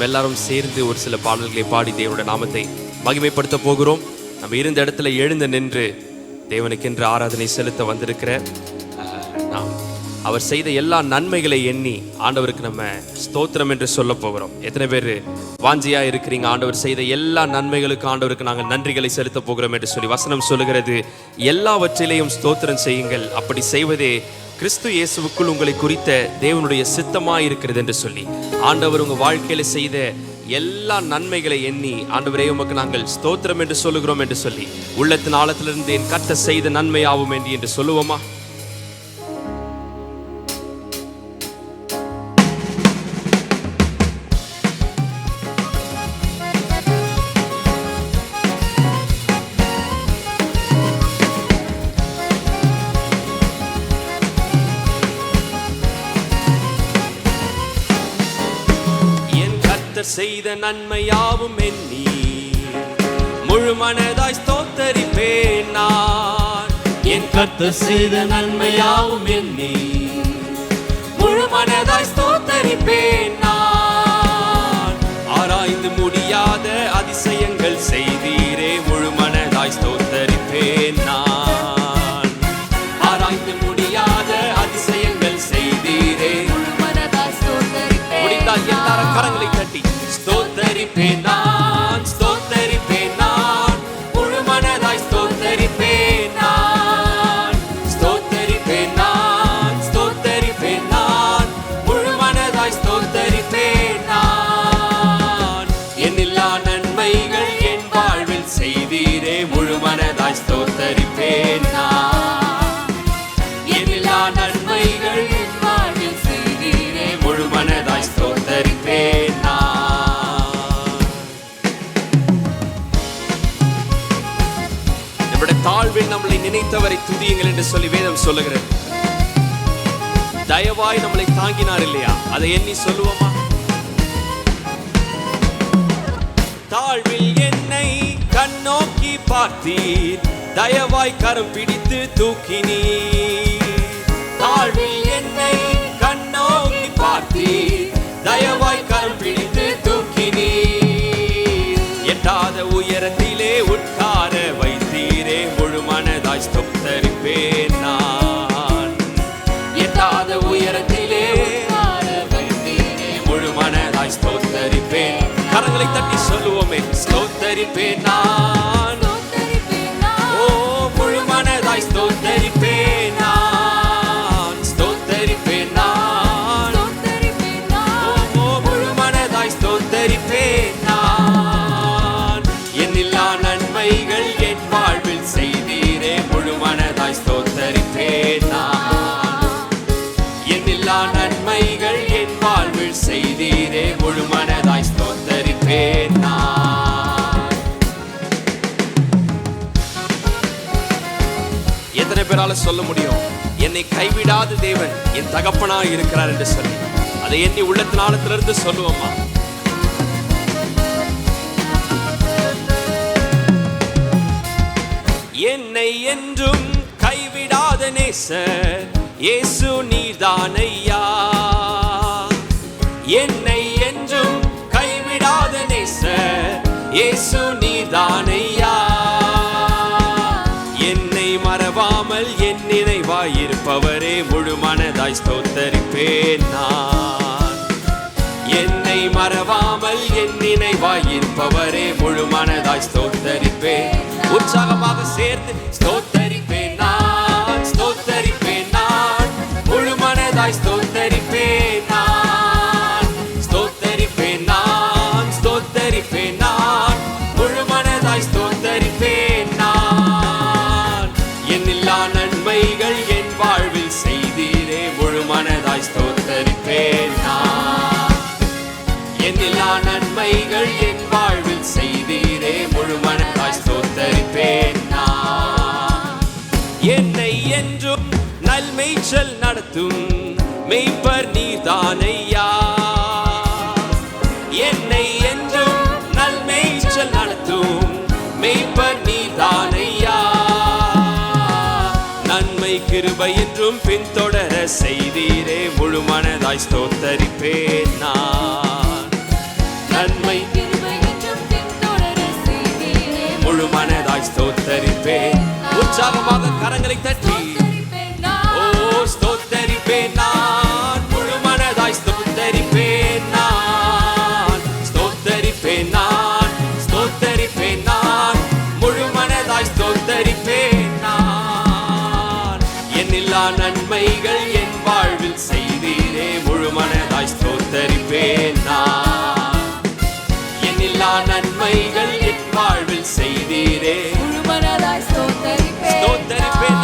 நம்ம எல்லாரும் சேர்ந்து ஒரு சில பாடல்களை பாடி தேவனுடைய நாமத்தை மகிமைப்படுத்த போகிறோம். நம்ம இருந்த இடத்துல எழுந்து நின்று தேவனுக்கென்று ஆராதனை செலுத்த வந்திருக்கிற நாம் அவர் செய்த எல்லா நன்மைகளை எண்ணி ஆண்டவருக்கு நம்ம ஸ்தோத்திரம் என்று சொல்ல போகிறோம். எத்தனை பேர் வாஞ்சியா இருக்கிறீங்க? ஆண்டவர் செய்த எல்லா நன்மைகளுக்கு ஆண்டவருக்கு நாங்கள் நன்றிகளை செலுத்த போகிறோம் என்று சொல்லி வசனம் சொல்லுகிறது. எல்லாவற்றிலையும் ஸ்தோத்திரம் செய்யுங்கள், அப்படி செய்வதே கிறிஸ்து இயேசுவுக்குள் உங்களை குறித்த தேவனுடைய சித்தமாய் இருக்கிறது என்று சொல்லி ஆண்டவர் உங்க வாழ்க்கையில செய்த எல்லா நன்மைகளை எண்ணி ஆண்டவரே உமக்கு நாங்கள் ஸ்தோத்திரம் என்று சொல்லுகிறோம் என்று சொல்லி உள்ளத்தின் ஆழத்திலிருந்து என் கர்த்தர் செய்த நன்மையாகும் என்று சொல்லுவோமா? செய்த நன்மையாவும் எண்ணி முழு மனதாய் ஸ்தோத்தரிப்பேன் நான். என் கர்த்தர் செய்த நன்மையாவும் எண்ணி முழு மனதாய் ஸ்தோத்தரிப்பேன் நான். ஆராய்ந்து முடியாத அதிசயங்கள் செய்தீரே, முழு மனதாய் ஸ்தோத்தரிப்பேன் நான். ஆராய்ந்து முடியாத அதிசயங்கள் செய்தீரே, முடிந்தால் எல்லாரும் கரங்களை தட்டி ஸ்தோத்தரிப்பேன் நான், ஸ்தோத்தரிப்பேன் நான், முழு மனதாய் ஸ்தோத்தரிப்பேன் நான். ஸ்தோத்தரிப்பேன் நான், ஸ்தோத்தரிப்பேன் நான், முழு மனதாய் ஸ்தோத்தரிப்பேன் நான். என்னில்லா நன்மைகள் என் வாழ்வில் செய்தீரே, முழு மனதாய் ஸ்தோத்தரிப்பேன் நான். என்னில்லா நன்மைகள் என் வாழ்வில் செய்தீரே, முழு மனதாய் ஸ்தோத்தரிப்பேன் நான். தாழ்வில் நம்மளை நினைத்தவரை துதியுங்கள் என்று சொல்லி வேதம் சொல்லுகிறது. தயவாய் நம்மளை தாங்கினார் இல்லையா? அதை எண்ணி சொல்லுவோமா? தாழ்வில் என்னை கண்ணோக்கி பார்த்தீர், தயவாய் கரம் பிடித்து தூக்கினீர். தாழ்வில் என்னை கண்ணோக்கி பார்த்தீர், தயவாய் கரம் பிடித்து தூக்கினீர். எட்டாத உயரத்திலே உட்கார வைத்தீரே, முழு மனதாய் ஸ்தோத்தரிப்பேன் நான். எட்டாத உயரத்திலே உட்கார வைத்தீரே, முழு மனதாய் ஸ்தோத்தரிப்பேன். கரங்களை தட்டி சொல்லுவோமே, ஸ்தோத்தரிப்பேன் நான். ஓ, முழு மனதாய் ஸ்தோத்தரிப்பேன் நான். ஸ்தோத்தரிப்பேன் நான். ஓ, முழு மனதாய் ஸ்தோத்தரிப்பேன் நான். என்னில்லா நன்மைகள் என் வாழ்வில் செய்தீரே, முழு மனதாய் ஸ்தோத்தரிப்பேன் நான். என்னில்லா நன்மைகள் என் வாழ்வில் செய்தீரே, முழு மனதாய் ஸ்தோத்தரிப்பேன் நான். எத்தனை பேரால சொல்ல முடியும் என்னை கைவிடாத தேவன் என் தகப்பனாய் இருக்கிறார் என்று சொல்லி? அதை எண்ணி உள்ளத்தின் ஆழத்திலிருந்து சொல்லுவோமா? என்னை என்றும் கைவிடாத நேசர் இயேசு நீர்தானையா. என்னை என்றும் கைவிடாத நேசர் இயேசு நீர்தானையா. என்னை மறவாமல் என் நினைவாயிருப்பவரே, முழு மனதாய் ஸ்தோத்தரிப்பேன் நான். என்னை மறவாமல் என் நினைவாயிருப்பவரே, முழு மனதாய் ஸ்தோத்தரிப்பேன். உற்சாகமாக சேர்ந்து ஸ்தோத்தரிப்பேன் நான், ஸ்தோத்தரிப்பேன் நான், முழு மனதாய் ஸ்தோத்தரிப்பேன் நான். ஸ்தோத்தரிப்பேன் நான், ஸ்தோத்தரிப்பேன் நான், முழு மனதாய் ஸ்தோத்தரிப்பேன் நான். என்னில்லா நன்மைகள் என் வாழ்வில் செய்தீரே, முழு மனதாய் ஸ்தோத்தரிப்பேன் நான். என்னில்லா நன்மைகள் என் வாழ்வில் செய்தீரே, முழு மனதாய் ஸ்தோத்தரிப்பேன் நான். என்னை என்றும் நல்மேய்ச்சல் நடத்தும் மெய்ப்பர் நீர்தானையா. என்னை என்றும் நல்மேய்ச்சல் நடத்தும் மெய்ப்பர் நீர்தானையா. நன்மை கிருபை என்றும் பின்தொடர செய்தீரே, முழு மனதாய் ஸ்தோத்தரிப்பேன் நான். நன்மை முழு மனதாய் ஸ்தோத்தரிப்பேன். உற்சாகமாக கரங்களை தட்டி ஓ ஸ்தோத்தரிப்பேன் நான், முழு மனதாய் ஸ்தோத்தரிப்பேன் நான், ஸ்தோத்தரிப்பேன் நான், ஸ்தோத்தரிப்பேன் நான், முழு மனதாய் ஸ்தோத்தரிப்பேன் நான். என்னில்லா நன்மைகள் என் வாழ்வில் செய்தீரே, முழு மனதாய் ஸ்தோத்தரிப்பேன் நான். என்னில்லா நன்மைகள் என் வாழ்வில் செய்தீரே, முழு மனதாய் ஸ்தோத்தரிப்பேன்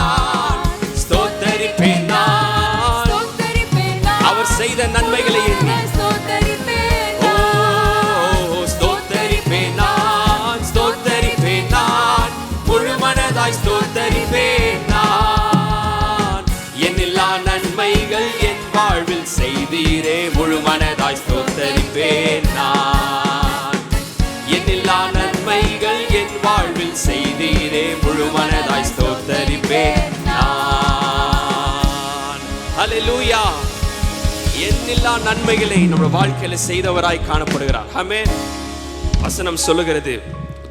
நான், ஸ்தோத்தரிப்பேன் நான். அவர் செய்த நன்மைகளை எண்ணி ஓ ஸ்தோத்தரிப்பேன் நான், ஸ்தோத்தரிப்பேன் நான், முழு மனதாய் ஸ்தோத்தரிப்பேன் நான். என்னில்லா நன்மைகள் என் வாழ்வில் செய்தீரே, முழு மனதாய் ஸ்தோத்தரிப்பேன் நான். என்னில்லா நன்மைகள் என் வாழ்வில் செய்தீரே, முழு மனதாய் ஸ்தோத்தரிப்பேன் நான். ஹல்லேலூயா. என்னில்லா நன்மைகளை நம்முடைய வாழ்க்கையில செய்தவராய் காணப்படுகிறார். ஆமென். வசனம் சொல்லுகிறது,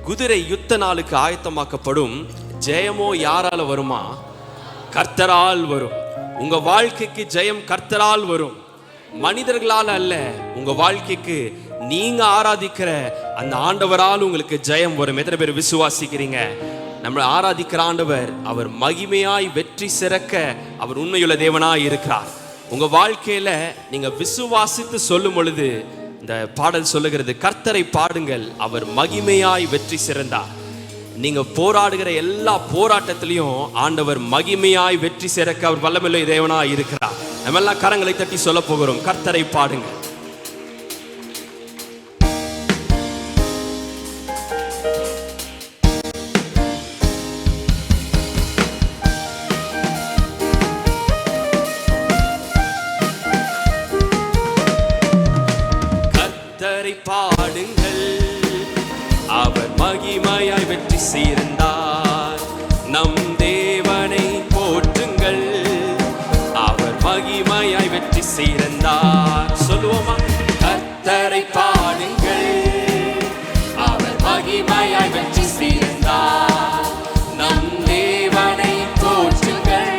குதிரை யுத்த நாளுக்கு ஆயத்தமாக்கப்படும், ஜெயமோ யாரால வருமா? கர்த்தரால் வரும். உங்க வாழ்க்கைக்கு ஜெயம் கர்த்தரால் வரும், மனிதர்களால் அல்ல. உங்க வாழ்க்கைக்கு நீங்க ஆராதிக்கிற அந்த ஆண்டவரால் உங்களுக்கு ஜெயம் வரும். எத்தனை பேர் விசுவாசிக்கிறீங்க? நம்ம ஆராதிக்கிற ஆண்டவர், அவர் மகிமையாய் வெற்றி சிறக்க அவர் உண்மையுள்ள தேவனாய் இருக்கிறார். உங்க வாழ்க்கையில நீங்க விசுவாசித்து சொல்லும் பொழுது இந்த பாடல் சொல்லுகிறது, கர்த்தரை பாடுங்கள், அவர் மகிமையாய் வெற்றி சிறந்தார். நீங்க போராடுகிற எல்லா போராட்டத்திலையும் ஆண்டவர் மகிமையாய் வெற்றி சிறக்க அவர் வல்லமையுள்ள தேவனாய் இருக்கிறார். நம்ம எல்லாம் கரங்களை தட்டி சொல்ல போகிறோம், கர்த்தரை பாடுங்கள். பாடுங்கள், அவர் மகிமையாய் வெற்றி சேர்ந்தார். நம் தேவனை போற்றுங்கள், அவர் மகிமையாய் வெற்றி சேர்ந்தார். சொல்லுவோமா? கர்த்தரை பாடுங்கள், அவர் மகிமையாய் வெற்றி சேர்ந்தார். நம் தேவனை போற்றுங்கள்,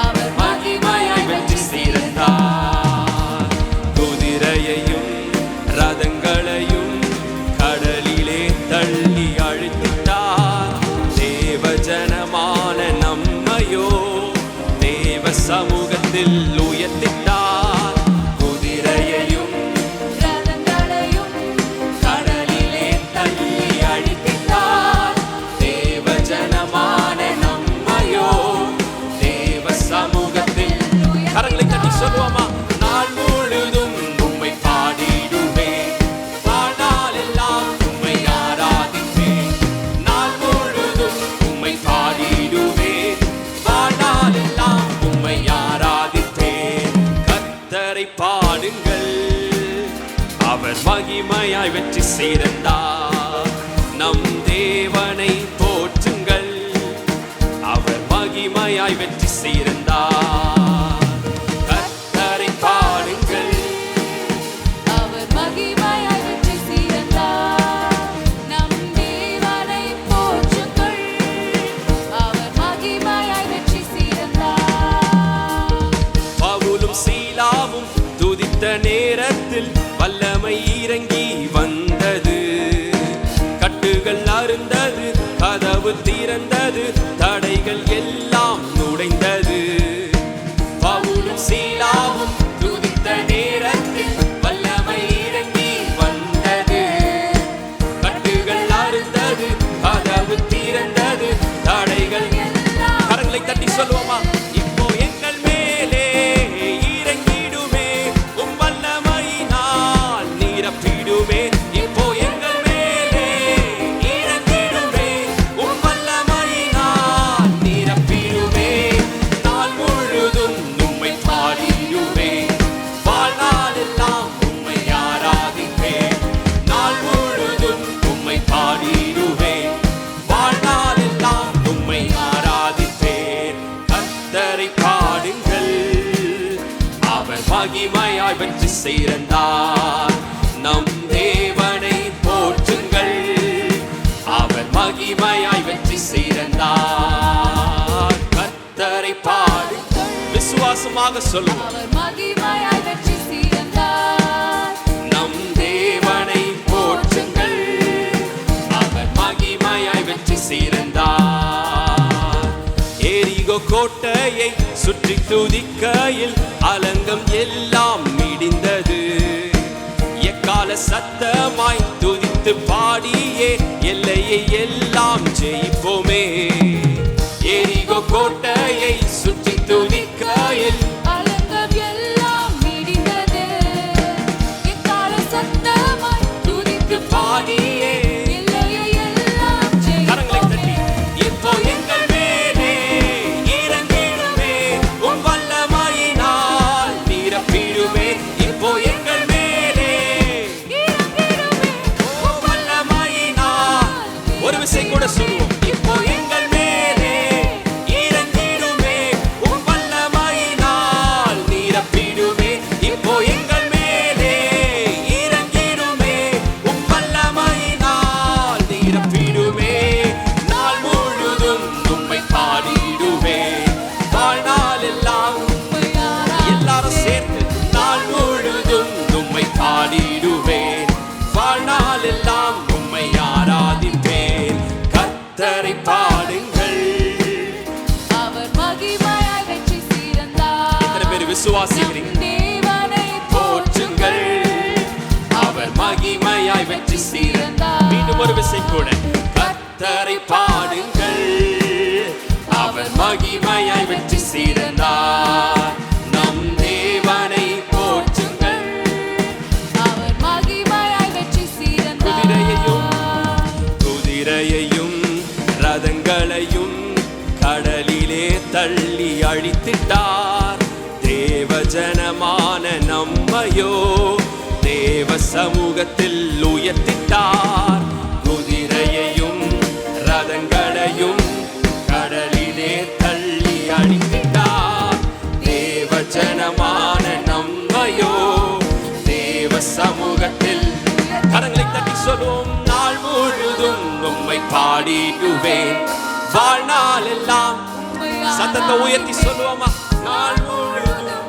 அவர் மகிமையாய் வெற்றி சேர்ந்தார். குதிரையையும் ரதங்களையும் கடலிலே தள்ளி அழித்திட்டார். தேவ ஜனமான நம்மையோ தேவ சமூகத்தில் உயர்த்திட்டார். குதிரையையும் ரதங்களையும் கடலிலே தள்ளி அழித்திட்டார். தேவ ஜனமான நம்மையோ தேவ சமூகத்தில். கரங்களை தட்டி சொல்லுவோமா? நாள் முழுதும் உம்மை பாடிடுவேன், வாழ்நாளெல்லாம் உம்மை ஆராதிப்பேன். நாள் முழுதும் உம்மை பாடிடுவேன், வாழ்நாளெல்லாம் உம்மை ஆராதிப்பேன். கர்த்தரை பாடுங்கள், அவர் மகிமையாய் வெற்றி சேர்ந்தார். நம் தேவனை போற்றுங்கள், அவர் மகிமையாய் வெற்றி சேர்ந்தார். கர்த்தரை பாடுங்கள், அவர் மகிமையாய் வெற்றி சேர்ந்தார். நம் தேவனை போற்றுங்கள், அவர் மகிமையாய் வெற்றி சேர்ந்தார். பவுலும் சீலாவும் துதித்த நேரத்தில் வல்லமை இறங்கி வந்தது. கட்டுகள் அறுந்தது, கதவு திறந்தது, தடைகள் எல்லாம் நுழைந்தது. பவுலும் சீலாவும் துதித்த நேரத்தில் வல்லமை இறங்கி வந்தது. கட்டுகள் அறுந்தது, கதவு திறந்தது, தடைகள். கரங்களை தட்டி சொல்லுவோமா? இப்போ எங்கள் மேலே இறங்கிடுமே, உம் வல்லமையினால் நிரப்பிடுமே. இப்போ எங்கள் மேலே இறங்கிடுமே, உம் வல்லமையினால் நிரப்பிடுமே. நாள் முழுதும் உம்மை பாடிடுவே, வாழ்நாளெல்லாம் உம்மை ஆராதிப்பேன். நாள் முழுதும் உம்மை பாடிடுவே, வாழ்நாளெல்லாம் உம்மை ஆராதிப்பேன். கர்த்தரை பாடுங்கள், அவர் மகிமையாய் வெற்றி சேர்ந்தார். நம் சிறந்தார். கர்த்தரை பாடு விசுவாசமாக சொல்லுவோம். அவர் மகிமையாய் வெற்றி சிறந்தார். நம் தேவனை போற்றுங்கள், அவர் மகிமையாய் வெற்றி சிறந்தார். எரிகோ கோட்டையை சுற்றி துதிக்கையில் அலங்கம் எல்லாம் இடிந்தது. எக்கால சத்தமாய் துதித்து பாடியே எல்லையை எல்லாம் ஜெயிப்போமே. எரிகோ கோட்டையை சுற்றி துதிக்கையில் அலங்கம் எல்லாம் இடிந்தது. எக்கால சத்தமாய் துதித்து பாடியே எல்லையை எல்லாம் கரங்களை தட்டி ஜெயிப்போமே. இப்போ எங்கள் மேலே இறங்கிடுமே, உம் வல்லமையினால் நிரப்பிடுமே. இப்போ எங்கள் மேலே உம் வல்லமையினால் ஒரு விசை கூட சொல்லுவோம். இப்போ எங்கள் மேலே இறங்கிடுமே, உம் வல்லமையினால் நிரப்பிடுமே. இப்போ எங்கள் மேலே இறங்கிடுமே, உம் வல்லமையினால் நிரப்பிடுமே. நாள் முழுதும் உம்மை பாடிடுவே, வாழ்நாள் எல்லாம் எல்லாரும் சேர்ந்து நாள் முழுதும் உம்மை பாடிடுவேன், வாழ்நாள் எல்லாம் உம்மை ஆராதிப்பேன். கர்த்தரை பாடுங்கள். அவர் மகிமையாய் வெற்றி சிறந்தார். எத்தனை பேர் விசுவாசிக்கிறீங்க? தேவனை போற்றுங்கள், அவர் மகிமையாய் வெற்றி சிறந்தார். மீண்டும் ஒரு விசை கூட கர்த்தரை பாடுங்கள், அவர் மகிமையாய் வெற்றி சிறந்தார். நம் தேவனை போற்றுங்கள். அவர் மகிமையாய் வெற்றி சிறந்தார். குதிரையையும் ரதங்களையும் கடலிலே தள்ளி அழித்திட்டார். தேவஜனமான நம்மையோ தேவ சமூகத்தில் உயர்த்திட்டார். குதிரையையும் ரதங்களையும் கடலிலே தள்ளி அழித்திட்டார். தேவஜனமான நம்மையோ தேவ சமூகத்தில் கரங்களை தட்டி சொல்லுவோம். நாள் முழுதும் உம்மை பாடிடுவேன், வாழ்நாள் எல்லாம் சத்தத்தை உயர்த்தி சொல்லுவோமா? நாள் முழுதும்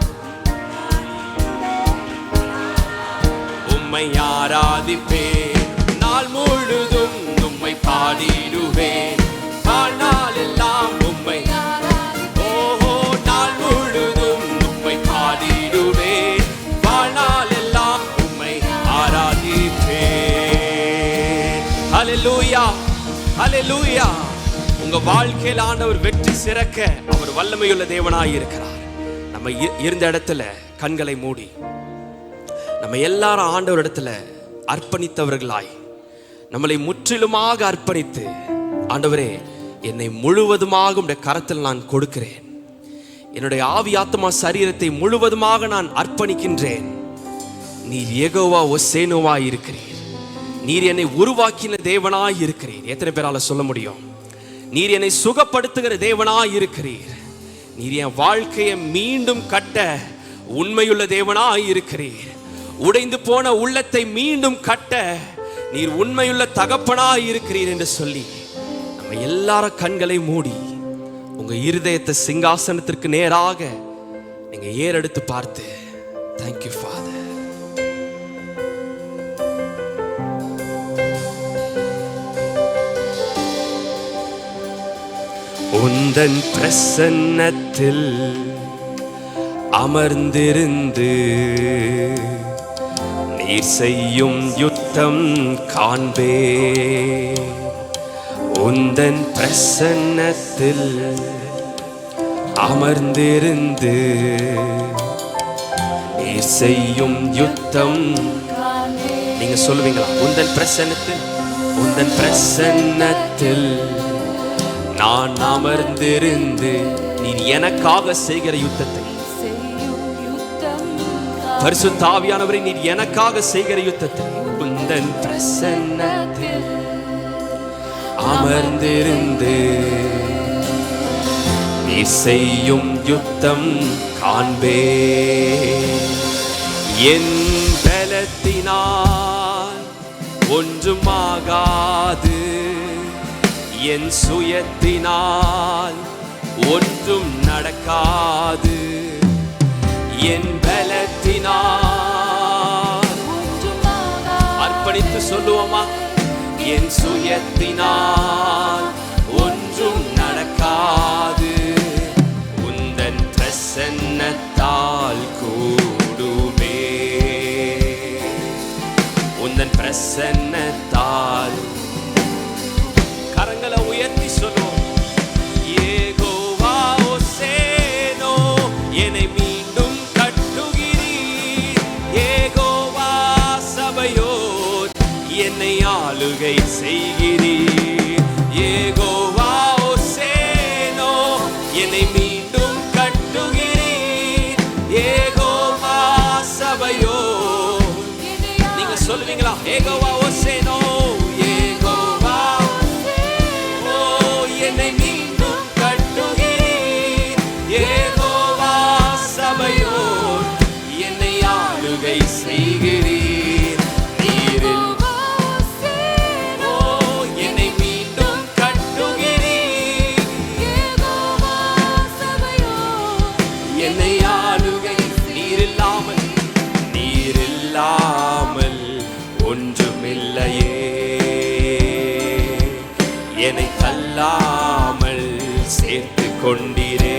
உம்மை ஆராதிப்பேன், நாள் முழுதும் உம்மை பாடிடுவேன், வாழ்நாள் எல்லாம் உம்மை ஓஹோ நாள் முழுதும் உம்மை பாடிடுவேன், வாழ்நாள் எல்லாம் உம்மை ஆராதிப்பேன். ஹல்லேலூயா, ஹல்லேலூயா. உங்க வாழ்க்கையில் ஆண்டவர் வெற்றி சிறக்க அவர் வல்லமையுள்ள தேவனாய் இருக்கிறார். நம்ம இருந்த இடத்துல கண்களை மூடி நம்ம எல்லாரும் ஆண்டவர் இடத்துல அர்ப்பணித்தவர்களாய் நம்மளை முற்றிலுமாக அர்ப்பணித்து, ஆண்டவரே என்னை முழுவதுமாக உம்முடைய கரத்தில் நான் கொடுக்கிறேன், என்னுடைய ஆவி ஆத்மா சரீரத்தை முழுவதுமாக நான் அர்ப்பணிக்கின்றேன். நீர் யெகோவா ஒசேனோவாய் இருக்கிறீர், நீர் என்னை உருவாக்கின தேவனாய் இருக்கிறீர். எத்தனை பேரால சொல்ல முடியும்? நீர் என்னை சுகப்படுத்துகிற தேவனாய் இருக்கிறீர். நீர் என் வாழ்க்கையை மீண்டும் கட்ட உண்மையுள்ள தேவனாய் இருக்கிறீர். உடைந்து போன உள்ளத்தை மீண்டும் கட்ட நீர் உண்மையுள்ள தகப்பனாய் இருக்கிறீர் என்று சொல்லி நம்ம எல்லார கண்களை மூடி உங்க இருதயத்தை சிங்காசனத்திற்கு நேராக நீங்க ஏறெடுத்து பார்த்து, தேங்க்யூ ஃபாதர். உந்தன் பிரசன்னத்தில் அமர்ந்திருந்து நீர் செய்யும் யுத்தம் காண்பே. உந்தன் பிரசன்னத்தில் அமர்ந்திருந்து நீர் செய்யும் யுத்தம். நீங்க சொல்லுவீங்களா? உந்தன் பிரசன்னத்தில், உந்தன் பிரசன்னத்தில் நான் அமர்ந்திருந்து நீர் எனக்காக செய்கிற யுத்தத்தை, பரிசுத்த ஆவியானவரே நீர் எனக்காக செய்கிற யுத்தத்தை உந்தன் பிரசன்னத்தில் அமர்ந்திருந்து நீர் செய்யும் யுத்தம் காண்பே. என் பலத்தினால் ஒன்றுமாகாது, என் சுயத்தினால் ஒன்றும் நடக்காது, என் பலத்தினால் அர்ப்பணித்து சொல்லுவோமா? என் சுயத்தினால் ஒன்றும் நடக்காது, உந்தன் பிரசன்னத்தால் கூடுமே, உந்தன் பிரசன்னத்தால். கரங்களை உயர்த்தி சொல்லுவோம். யெகோவா ஓசேனோ, என்னை மீண்டும் கட்டுகிறீர். யெகோவா சபையோர், என்னை ஆளுகை செய்கிறீர். யெகோவா ஓசேனோ, என்னை மீண்டும் கட்டுகிறீர். யெகோவா சபையோர், நீங்க சொல்லுவீங்களா? யெகோவா ஓசேனோ, யெகோவா ஓ, என்னை மீண்டும் கட்டுகிறீர். யெகோவா சபையோர், என்னை ஆளுகை செய்கிறீர். நீரில் ஓ, என்னை மீண்டும் கட்டுகிறீர். என்னை ஆளுகை. நீரில்லாமல் நீரில்லாமல் ஒன்றுமில்லையே, என்னை தள்ளாமல் சேர்த்து கொண்டீரே.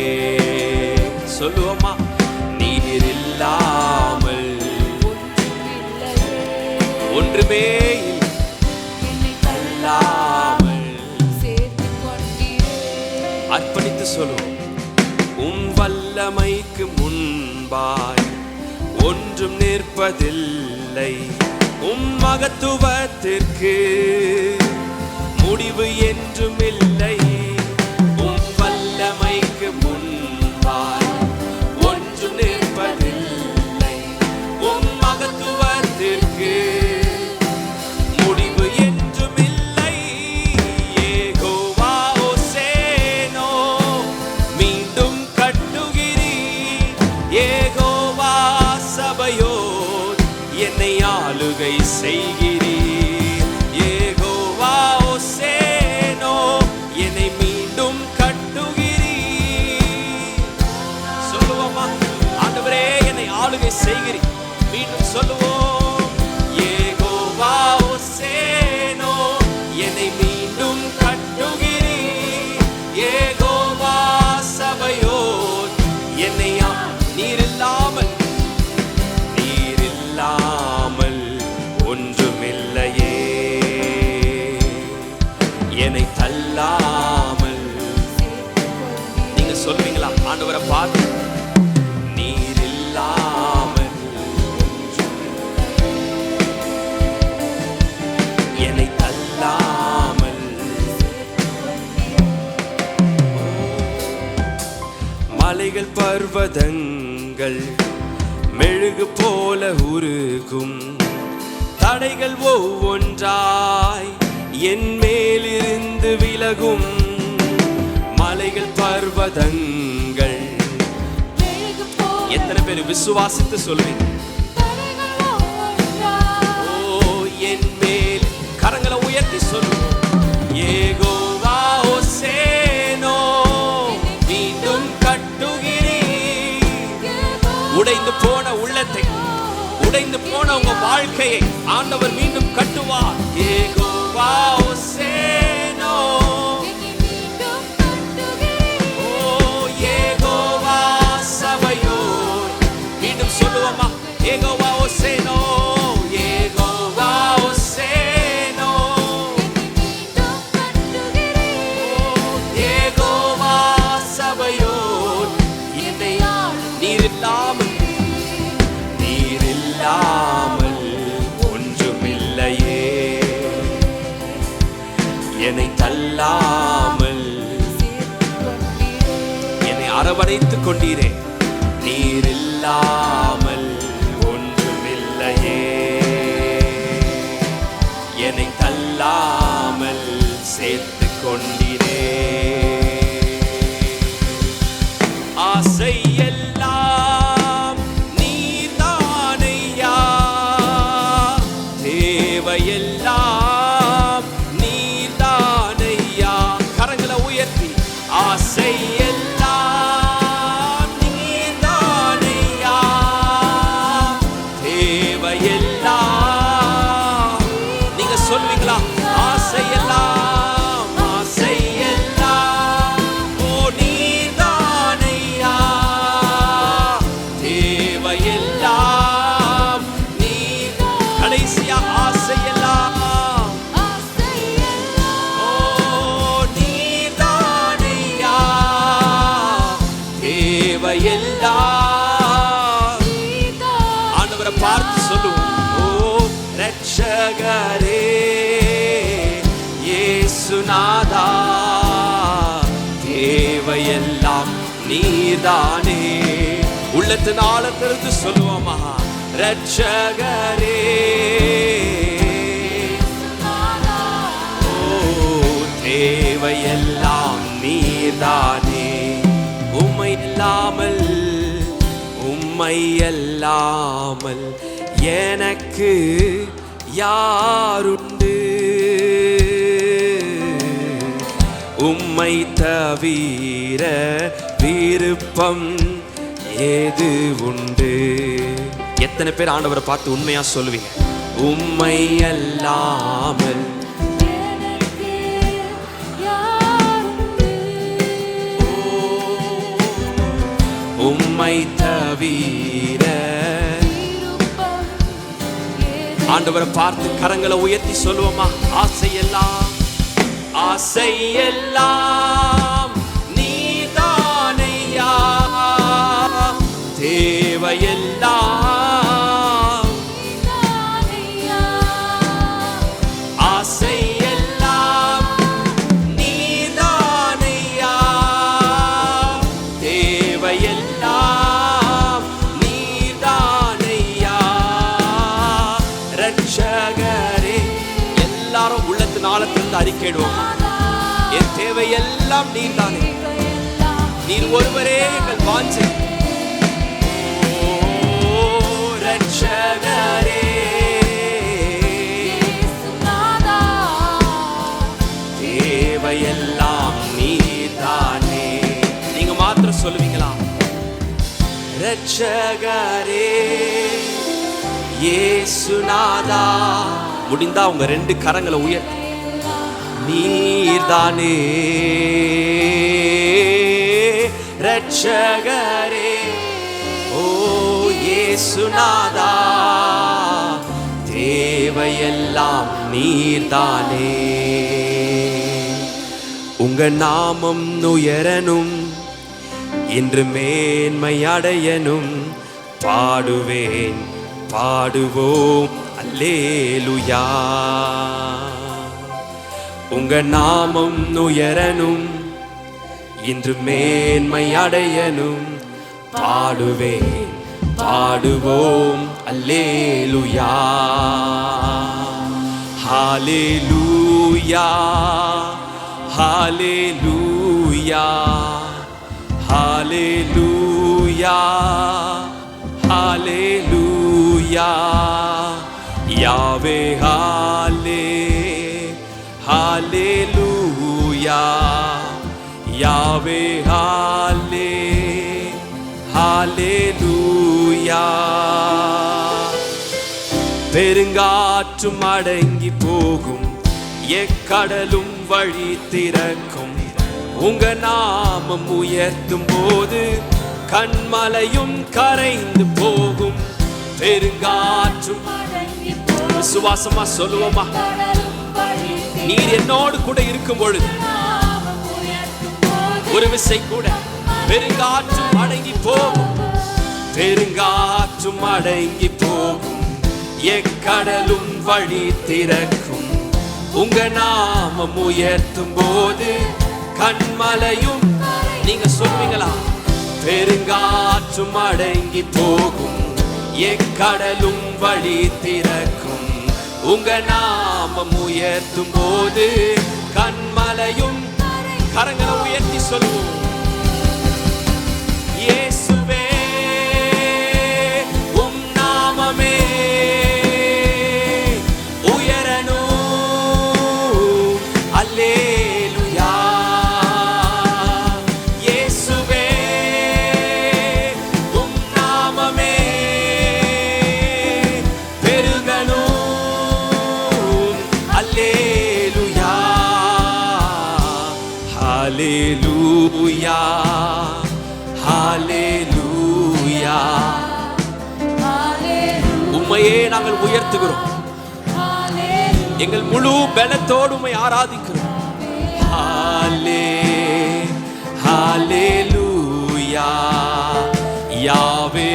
சொல்லுவோமா? நீரில்லாமல் ஒன்றுமே தள்ளாமல். அர்ப்பணித்து சொல்லுவோம். உம் வல்லமைக்கு முன்பாய் ஒன்றும் நிற்பதில்லை, உம் மகத்துவத்திற்கு முடிவு என்றும் இல்லை. உம் வல்லமைக்கு முன்பாய் ஒன்றும் நிற்பதில்லை, உம் மகத்துவத்திற்கு முடிவு என்றும் இல்லை. யெகோவா ஓசேனோ, மீண்டும் கட்டுகிறீர். யெகோவா சபையோர், என்னை ஆளுகை செய்கிறீர். யெகோவா ஓசேனோ, என்னை மீண்டும் கட்டுகிறீர். சொல்லுவோமா? ஆண்டவரே, என்னை ஆளுகை செய்கிறீர். மீண்டும் சொல்லுவோம். யெகோவா ஓசேனோ, என்னை மீண்டும் கட்டுகிறீர். யெகோவா சபையோர், என்னை நீரில்லாமல் நீரில்லாமல் ஒன்றுமில்லையே, என்னை தள்ளாமல். நீங்க சொல்வீங்களா? ஆண்டவரை பார்த்து. நீரில்லாமல் என்னை தள்ளாமல். மலைகள் பர்வதங்கள் மெழுகு போல உருகும், தடைகள் ஒவ்வொன்றாய் என் மேலிருந்து விலகும். மலைகள் பர்வதங்கள். எத்தனை பேர் விசுவாசித்து சொல்வீங்க? ஓ, என் மேல். கரங்களை உயர்த்தி சொல்லுவோம். யெகோவா ஓசேனோ, மீண்டும் கட்டுகிறீர். உடைந்து போன உள்ளத்தை, உடைந்து போன உங்க வாழ்க்கையை ஆண்டவர் மீண்டும் கட்டுவார். யெகோவா ஓசேனோ, ஓ, யெகோவா சபையோர். மீண்டும் சொல்லுவோமா? யெகோவா ஓசேனோ, யெகோவா ஓசேனோ, யெகோவா சபையோர், என்னை நீரில்லாமல் நீரில்லாமல் ஒன்றுமில்லையே, என்னை தள்ளாமல் என்னை அரவணைத்துக் கொண்டீரே. நீரில்லாமல் ஒன்றுமில்லையே, என்னை தள்ளாமல் சேர்த்து கொண்டீரே. ஆசை எல்லாம் நீர்தானையா, தேவையெல்லாம் நீர்தானையா. ரட்சகரே இயேசுநாதா தேவையெல்லாம் நீதானே. உள்ளத்தின் ஆழத்திலிருந்து சொல்லுவோமா, ரட்சகரே தேவையெல்லாம் நீதானே. உம்மை அல்லாமல் எனக்கு யாருண்டு, உம்மை தவிர விருப்பம் ஏது உண்டு. எத்தனை பேர் ஆண்டவரை பார்த்து உண்மையா சொல்லுவீங்க, உம்மை அல்லாமல் உம்மை தவிர. ஆண்டவரை பார்த்து கரங்களை உயர்த்தி சொல்லுவோமா, ஆசையெல்லாம் நீதானையா, தேவையெல்லாம் ஆசையெல்லாம் நீதானையா, தேவையெல்லாம் நீதானையா. ரட்சகரே எல்லாரும் உள்ளத்தின் ஆழத்திலிருந்து அறிக்கையிடுவோம், என் தேவையெல்லாம் நீதானே, நீர் ஒருவரே எங்கள் வாஞ்சை. ரட்சகரே தேவையெல்லாம் நீதானே. நீங்க மாத்திரம் சொல்லுவீங்களா, ரட்சகரே இயேசுநாதா. முடிந்தா உங்க ரெண்டு கரங்களை உயர்த்தி, நீர்தானே ரட்சகரே ஓ இயேசுநாதா, தேவையெல்லாம் நீர்தானே. உங்க நாமம் உயரனும் இன்று மேன்மை அடையனும், பாடுவேன் பாடுவோம் அல்லேலூயா. உங்க நாமம் உயரனும் இன்று மேன்மை அடையனும், பாடுவேன் பாடுவோம் அல்லேலூயா. ஹalleluya ஹalleluya ஹalleluya ஹalleluya. யாவே ஹalleluya யாவே ஹalleluya. பெருங்காற்றும் அடங்கி போகும், எக்கடலும் வழி திறக்கும். உங்க நாமம் உயர்த்தும் போது கண்மலையும் கரைந்து போகும். பெருங்காற்றும் விசுவாசமா சொல்லுவோமா, நீர் என்னோடு கூட இருக்கும் பொழுது ஒரு விசை கூட பெருங்காற்றும் அடங்கி போகும். பெருங்காற்றும் அடங்கி போகும், எக்கடலும் வழி திறக்கும். உங்க நாமம் உயர்த்தும் போது கண்மலையும், நீங்க சொல்வீங்களா, பெருங்காற்றும் அடங்கி போகும், எக்கடலும் வழி திறக்கும். உங்க நாமம் உயர்த்தும் போது கண்மலையும். கரங்களை உயர்த்தி சொல்லுவோம், இயேசுவே உம் நாமமே உயரணும் அல்லேலூயா. இயேசுவே உம் நாமமே பெருகணும் அல்லேலூயா. ஹalleluya ஹalleluya. உம்மையே நாங்கள் உயர்த்துகிறோம், எங்கள் முழு பலத்தோடு உம்மை ஆராதிக்கிறோம். ஹalleluya யாவே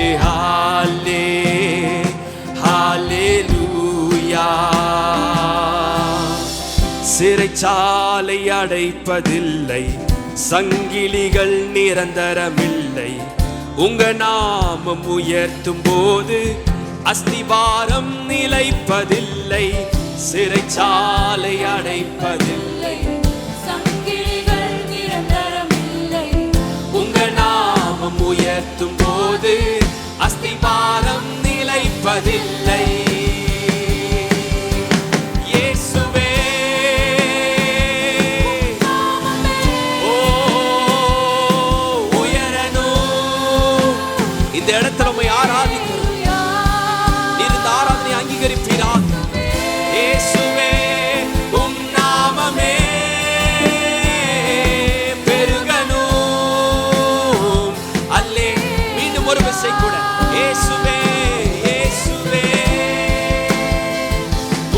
ஹalleluya. சிறைச்சாலை அடைப்பதில்லை, சங்கிலிகள் நிரந்தரமில்லை. உங்க நாமம் உயர்த்தும் போது அஸ்திபாரம் நிலைப்பதில்லை, சிறைச்சாலை அடைப்பதில்லை, சங்கிலிகள் நிரந்தரமில்லை. உங்க நாமம் உயர்த்தும் போது அஸ்திபாரம் நிலைப்பதில்லை. இயேசுவே, ஓ உயரணும். இந்த இடத்துல உம்மை ஆராதிக்கிறோம். நீர் இந்த ஆராதனை அங்கீகரிப்பீராக. இயேசுவே, உம் நாமமே பெருகணும். அல்லே மீண்டும் ஒரு விசை கூட. இயேசுவே, இயேசுவே,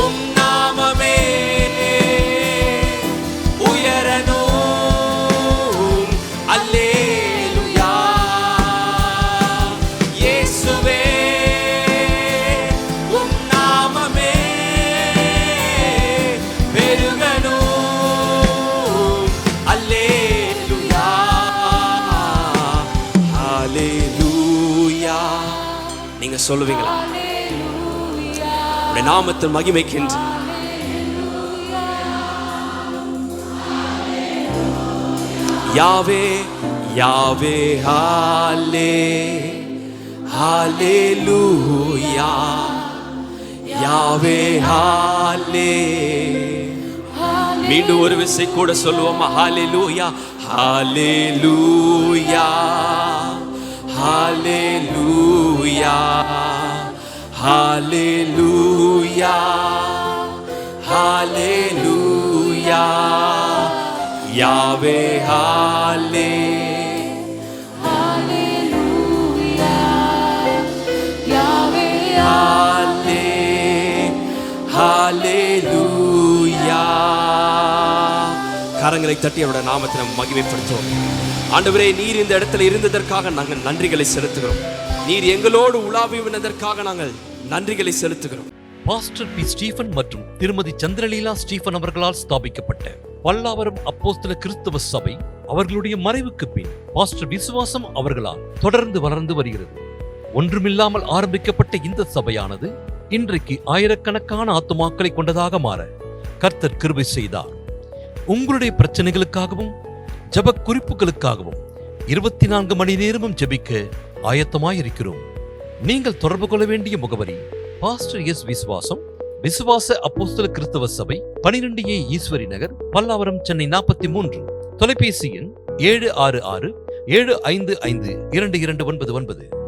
உம் நாமமே உயரணும். அல்லேலூயா. இயேசுவே, உம் நாமமே பெருகணும். அல்லேலூயா, ஹalleluya. நீங்க சொல்லுவீங்களா? ஹalleluya, உம்முடைய நாமத்தின் மகிமைக்கென்று யாவே யாவே ஹாலே ஹalleluya, யாவே ஹாலே. மீண்டும் ஒரு விசை கூட சொல்லுவோமா? ஹalleluya, ஹalleluya, ஹalleluya, ஹalleluya, ஹalleluya, யாவே ஹாலே. ஹalleluya, யாவே ஹalலே ஹalleluya. கரங்களை தட்டி அவருடைய நாமத்தை நாம் மகிமைப்படுத்துவோம். ஆண்டவரே, நீர் இந்த இடத்துல இருந்ததற்காக நாங்கள் நன்றிகளை செலுத்துகிறோம். நீர் எங்களோடு உலாவினதற்காக நாங்கள் நன்றிகளை செலுத்துகிறோம். Pastor B. ஸ்டீபன் மற்றும் திருமதி சந்திரலீலா ஸ்டீபன் அவர்களால் ஸ்தாபிக்கப்பட்ட பல்லாவரம் அப்போஸ்தல கிறிஸ்தவ சபை அவர்களுடைய மறைவுக்கு பின் பாஸ்டர் விசுவாசம் அவர்களால் தொடர்ந்து வளர்ந்து வருகிறது. ஒன்றுமில்லாமல் ஆரம்பிக்கப்பட்ட இந்த சபையானது இன்றைக்கு ஆயிரக்கணக்கான ஆத்துமாக்களை கொண்டதாக மாற கர்த்தர் கிருபை செய்தார். உங்களுடைய பிரச்சனைகளுக்காகவும் ஜெப குறிப்புகளுக்காகவும் 24 மணி நேரமும் ஜெபிக்க ஆயத்தமாயிருக்கிறோம். நீங்கள் தொடர்பு கொள்ள வேண்டிய முகவரி பாஸ்டர் எஸ். விசுவாசம், விசுவாச அப்போஸ்தல கிறிஸ்தவ சபை, 12A ஈஸ்வரி நகர், பல்லாவரம், சென்னை 43. தொலைபேசி எண் 766-755-2299.